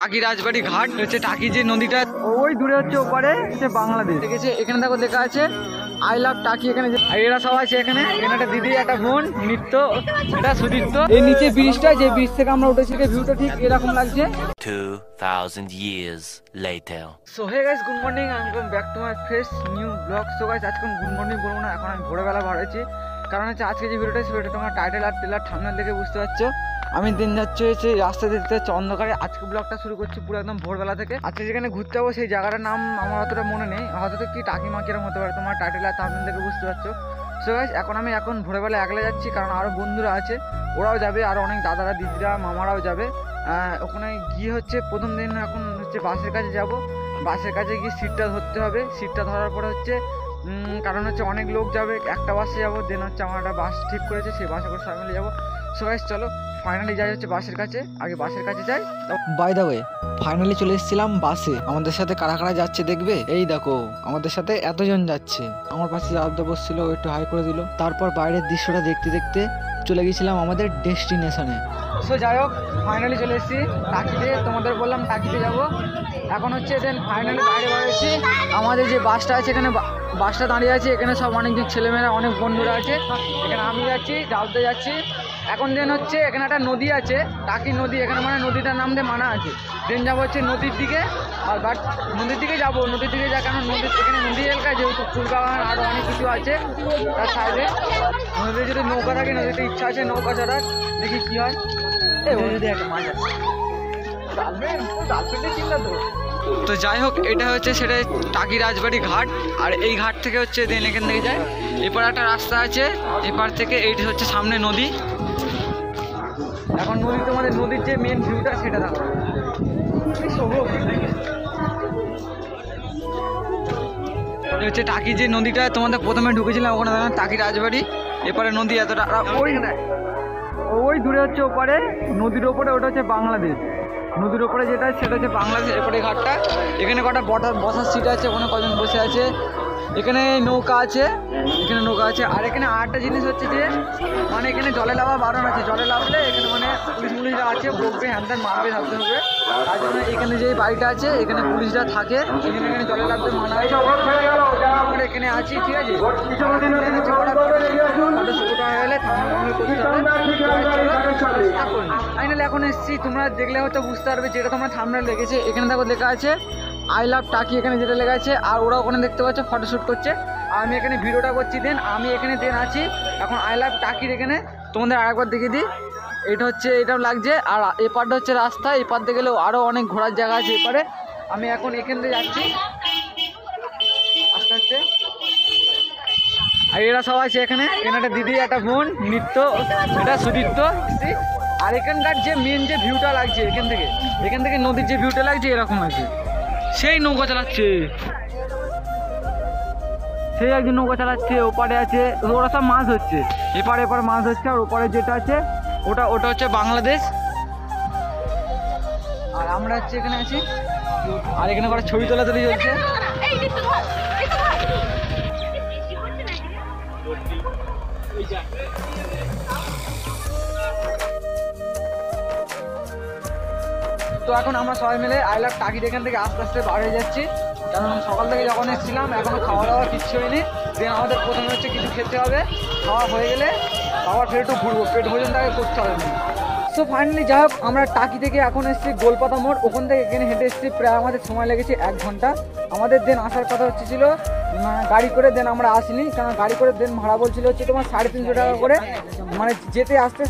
টাকি রাজবাড়ি ঘাট হচ্ছে টাকি যে নদীটা ওই দূরে হচ্ছে ওপারে হচ্ছে বাংলাদেশ দেখেছে। এখানে দেখো লেখা আছে আই লাভ টাকি। এখানে এরা সবাই আছে। এখানে একটা দিদি একটা বোন নৃত্য এটা সুদীপ্ত। এই নিচে ব্রিজটা যে ব্রিজ থেকে আমরা উঠেছি ভিউটা ঠিক এরকম লাগছে 2000 years later. So hey guys, good morning, welcome back to my fresh new vlog. So guys আজকে গুড মর্নিং বলবো না, এখন আমি ভোরবেলা বার হয়েছি। কারণ হচ্ছে আজকে যে ভিডিওটা সেটা তোমার টাইটেল আর ট্রেলার থাম্বনেল দেখে বুঝতে পারছো। আমি দিন যাচ্ছি হচ্ছে রাস্তা দিতে হচ্ছে অন্ধকারে। আজকে ব্লগটা শুরু করছি পুরো একদম ভোরবেলা থেকে। আজকে যেখানে ঘুরতে যাবো সেই জায়গাটার নাম আমার অতটা মনে নেই, হয়তো কি টাকি মাকিরম হতে পারে, তোমার টাইটেল আর থাম্বনেল দেখে বুঝতে পারছো। সো গাইস এখন ভোরবেলা একলা যাচ্ছি, কারণ আরও বন্ধুরা আছে, ওরাও যাবে, আরও অনেক দাদারা দিদিরা মামারাও যাবে। ওখানে গিয়ে হচ্ছে প্রথম দিন এখন হচ্ছে বাসের কাছে যাব। বাসের কাছে গিয়ে সিটটা ধরতে হবে। সিটটা ধরার পরে হচ্ছে কারণ হচ্ছে অনেক লোক যাবে, একটা বাসে যাবো। দেন হচ্ছে আমার একটা বাস ঠিক করেছে, সেই বাসে করে সবাই মিলে যাবো। সো গাইস চলো ফাইনালি যাই হচ্ছে বাসের কাছে। আগে বাসের কাছে যাই। বাই দ্য ওয়ে ফাইনালি চলে এসেছিলাম বাসে। আমাদের সাথে কারা কারা যাচ্ছে দেখবে। এই দেখো আমাদের সাথে এতজন যাচ্ছে। আমার পাশে আবদা বসছিল, ও একটু হাই করে দিল। তারপর বাইরের দৃশ্যটা দেখতে দেখতে চলে গেছিলাম আমাদের ডেস্টিনেশনে। সো যাই হোক ফাইনালি চলে এসেছি টাকিতে। তোমাদের বললাম টাকিতে যাব। এখন হচ্ছে দেন ফাইনালি বাইরে বেরোচ্ছি। আমাদের যে বাসটা আছে এখানে বাসটা দাঁড়িয়ে আছে। এখানে সব অনেকজন ছেলেমেয়েরা অনেক বন্ধুরা আছে। এখানে আমি যাচ্ছি, যাওতে যাচ্ছি। এখন দেন হচ্ছে এখানে একটা নদী আছে, টাকি নদী। এখানে মানে নদীটার নাম দিয়ে মানা আছে। দেন যাবো হচ্ছে নদীর দিকে। আর বাট নদীর দিকে যাবো, নদীর দিকে যা, কারণ এখানে নদী এলাকা, যেহেতু ফুলবাগান আরও অনেক কিছু আছে তার সাইডে। নদীতে যদি নৌকা থাকে, নদীতে ইচ্ছা আছে নৌকা চড়ার, দেখি কি হয়। তো যাই হোক এটা হচ্ছে সেটা টাকি রাজবাড়ি ঘাট। আর এই ঘাট থেকে হচ্ছে দেন এখান থেকে যায় এপার একটা রাস্তা আছে, এপার থেকে এইটা হচ্ছে সামনে নদী। এখন নদী তোমাদের নদীর যে মেন ভিউটা সেটা দেখো। হচ্ছে টাকি যে নদীটা তোমাদের প্রথমে ঢুকেছিলাম, ওখানে দেখলাম টাকি রাজবাড়ি। এপারে নদী এতটা, ওই দূরে হচ্ছে ওপারে নদীর ওপরে ওটা হচ্ছে বাংলাদেশ। নদীর ওপরে যেটা সেটা হচ্ছে বাংলাদেশ। এপারে ঘাটটা, এখানে কটা বসার সিট আছে, ওখানে কজন বসে আছে। এখানে নৌকা আছে, এখানে নৌকা আছে। আর এখানে আরেকটা জিনিস হচ্ছে যে মানে এখানে জলে নামা বারণ আছে। জলে নামলে এখানে মানে পুলিশরা আছে, বকবে, হ্যান্ডেল মারবে, থাকতে হবে। তার জন্য এখানে যে বাড়িটা আছে এখানে পুলিশরা থাকে। এখানে জলে নামতে মানা হয়েছে। আমরা এখানে আছি, ঠিক আছে। ফাইনালি এখন এসেছি, তোমরা দেখলে হয়তো বুঝতে পারবে, যেটা তোমরা থাম্বনেল দেখেছে। এখানে দেখো লেখা আছে আই লাভ টাকি, এখানে যেটা লেখা আছে। আর ওরা ওখানে দেখতে পাচ্ছে ফটোশ্যুট করছে, আর আমি এখানে ভিডিওটা করছি। দেন আমি এখানে আছি এখন আই লাভ টাকির এখানে। তোমাদের আরেকবার দেখিয়ে দিই, এটা হচ্ছে এটাও লাগছে। আর এপারটা হচ্ছে রাস্তা, এপার দিয়ে গেলেও আরও অনেক ঘোরার জায়গা আছে এপারে। আমি এখন এখান থেকে যাচ্ছি আস্তে আস্তে। আর এরা সবাই আছে এখানে একটা দিদি একটা বোন নৃত্য এটা সুদীপ্ত। আর এখানকার যে মেন যে ভিউটা লাগছে এখান থেকে নদীর যে ভিউটা লাগছে এরকম লাগছে। সেই নৌকা চালাচ্ছে, সেই একজন নৌকা চালাচ্ছে, ওপারে আছে। ওরা সব মাছ হচ্ছে, এপারে মাছ হচ্ছে। আর ওপারে যেটা আছে ওটা হচ্ছে বাংলাদেশ। আর আমরা হচ্ছে এখানে আছি। আর এখানে কটা ছবি তোলাতুলি চলছে। তো এখন আমরা সবাই মিলে আই লাভ টাকির এখান থেকে আস্তে আস্তে বার হয়ে যাচ্ছি। কারণ সকাল থেকে যখন এসেছিলাম এখনও খাওয়া দাওয়া কিচ্ছু হয়নি। দেন আমাদের প্রথমে হচ্ছে কিছু খেতে হবে, খাওয়া হয়ে গেলে আবার ফের একটু ঘুরবো, পেট ভোজনটাকে করতে হবে। সো ফাইনালি যাই হোক আমরা টাকি থেকে এখন এসেছি গোলপাতা মোড়। ওখান থেকে এখানে হেঁটে এসেছি, প্রায় আমাদের সময় লেগেছে 1 ঘন্টা। আমাদের দেন আসার কথা ছিল গাড়ি করে, দেন আমরা আসিনি, কারণ গাড়ি করে দেন ভাড়া বলছিল হচ্ছে তোমার 350 টাকা করে, মানে যেতে আসতে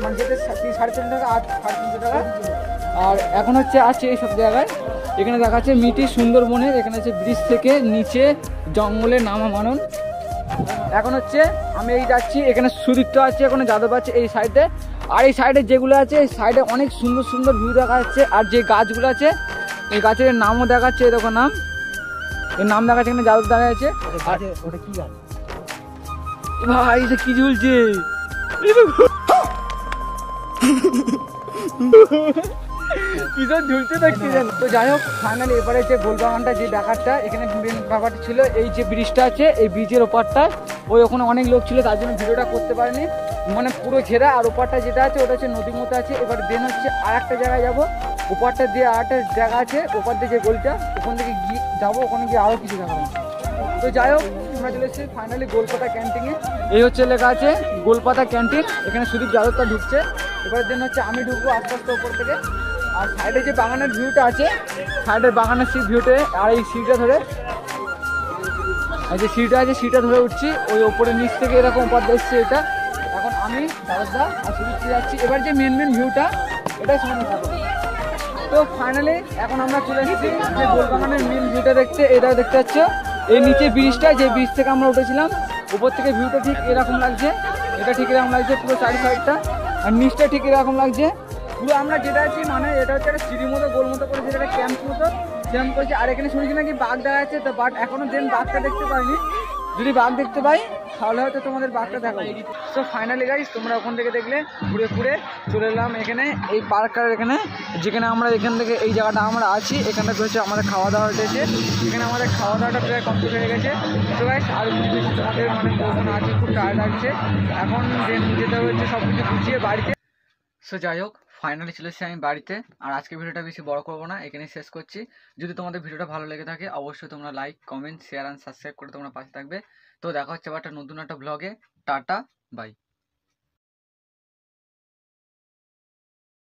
মানে যেতে 350 টাকা আর 350 টাকা। আর এখন হচ্ছে আছে এইসব জায়গায়। এখানে দেখাচ্ছে মিটি সুন্দরবনের, এখানে হচ্ছে ব্রিজ থেকে নিচে জঙ্গলে নামা মানন। এখন হচ্ছে আমি এই যাচ্ছি, এখানে সুদীপ্ত আছে, এখানে যাদব আছে এই সাইডে। আর এই সাইডে যেগুলো আছে এই সাইডে অনেক সুন্দর সুন্দর ভিউ দেখা যাচ্ছে। আর যে গাছগুলো আছে এই গাছের নামও দেখাচ্ছে, এরকম নাম, এর নাম দেখাচ্ছে। এখানে যাদব দেখা যাচ্ছে। ওটা কি গাছ ভাই, এটা কি ঝুলছে? কিসব ঝুলছে দেখতে জানো। তো যাই হোক ফাইনালি এবারে যে গোলবাগানটা যে ব্যাপারটা, এখানে ব্যাপারটা ছিল এই যে ব্রিজটা আছে, এই ব্রিজের ওপারটায় ওখানে অনেক লোক ছিল, তার জন্য ভিডিওটা করতে পারিনি, মানে পুরো ঘেরা। আর ওপারটা যেটা আছে ওটা হচ্ছে নদীর মতো আছে। এবার দেন হচ্ছে আর একটা জায়গায় যাবো, ওপারটা দিয়ে আরেকটা জায়গা আছে, ওপার দিয়ে যে গোলটা, ওখান থেকে গিয়ে যাবো, ওখানে গিয়ে আরও কিছু দেখাবো। তো যাই হোক, আমরা চলে এসেছি ফাইনালি গোলপাতা ক্যান্টিনে। এই হচ্ছে লেখা আছে গোলপাতা ক্যান্টিন। এখানে সুদীপ যাদবটা ঢুকছে, এবারের জন্য হচ্ছে আমি ঢুকবো আস্তে আস্তে ওপর থেকে। আর সাইডে যে বাগানের ভিউটা আছে, সাইডের বাগানের সেই ভিউতে, আর এই সিঁড়িটা ধরে, আর যে সিঁড়িটা আছে সিঁড়িটা ধরে উঠছি, ওই ওপরের নিচ থেকে এরকম ওপর দেখছি। এটা এখন আমি দাদা আর সুদীপ যাচ্ছি। এবার যে মেন ভিউটা, এটাই সামনে থাকবে। তো ফাইনালি এখন আমরা চলে এসেছি যে গোলবাগানের মেন ভিউটা দেখতে। এটা দেখতে পাচ্ছ, এই নিচে ব্রিজটা, যে ব্রিজ থেকে আমরা উঠেছিলাম, উপর থেকে ভিউটা ঠিক এরকম লাগছে। এটা ঠিক এরকম লাগছে পুরো চারি সাইডটা, আর নিচটা ঠিক এরকম লাগছে পুরো। আমরা যেটা আছি মানে এটা হচ্ছে একটা সিঁড়ির মতো গোল মতো করেছে, এটা ক্যাম্প মতো সেরকম করেছে। আর এখানে শুনেছি নাকি বাঘ দেখা যাচ্ছে, তো বাট এখনো বাঘটা দেখতে পাইনি। যদি বাঘ দেখতে পাই তাহলে হয়তো তোমাদের বাঘটা দেখাবো। সো ফাইনালি গাইস, তোমরা ওখান থেকে দেখলে ঘুরে ঘুরে চলে এলাম এখানে এই পার্কটার এখানে, যেখানে আমরা এখান থেকে এই জায়গাটা আমরা আছি। এখানটা হচ্ছে আমাদের খাওয়া দাওয়া হয়েছে, এখানে আমাদের খাওয়া দাওয়াটা প্রায় কমপ্লিট হয়ে গেছে। তো গাইস আর তোমাদের মানে কখন আছে, খুব টায়ার্ড লাগছে, এখন যেতে হচ্ছে সব কিছু গুছিয়ে বাড়িতে। সো যাই হোক, ফাইনালি চলে এসেছি আমি বাড়িতে। আর আজকে ভিডিওটা বেশি বড় করবো না, এখানেই শেষ করছি। যদি তোমাদের ভিডিওটা ভালো লেগে থাকে অবশ্যই তোমরা like, comment, share and subscribe করে তোমরা পাশে থাকবে। তো দেখা হচ্ছে আবার একটা নতুন একটা ব্লগে। Tata, by.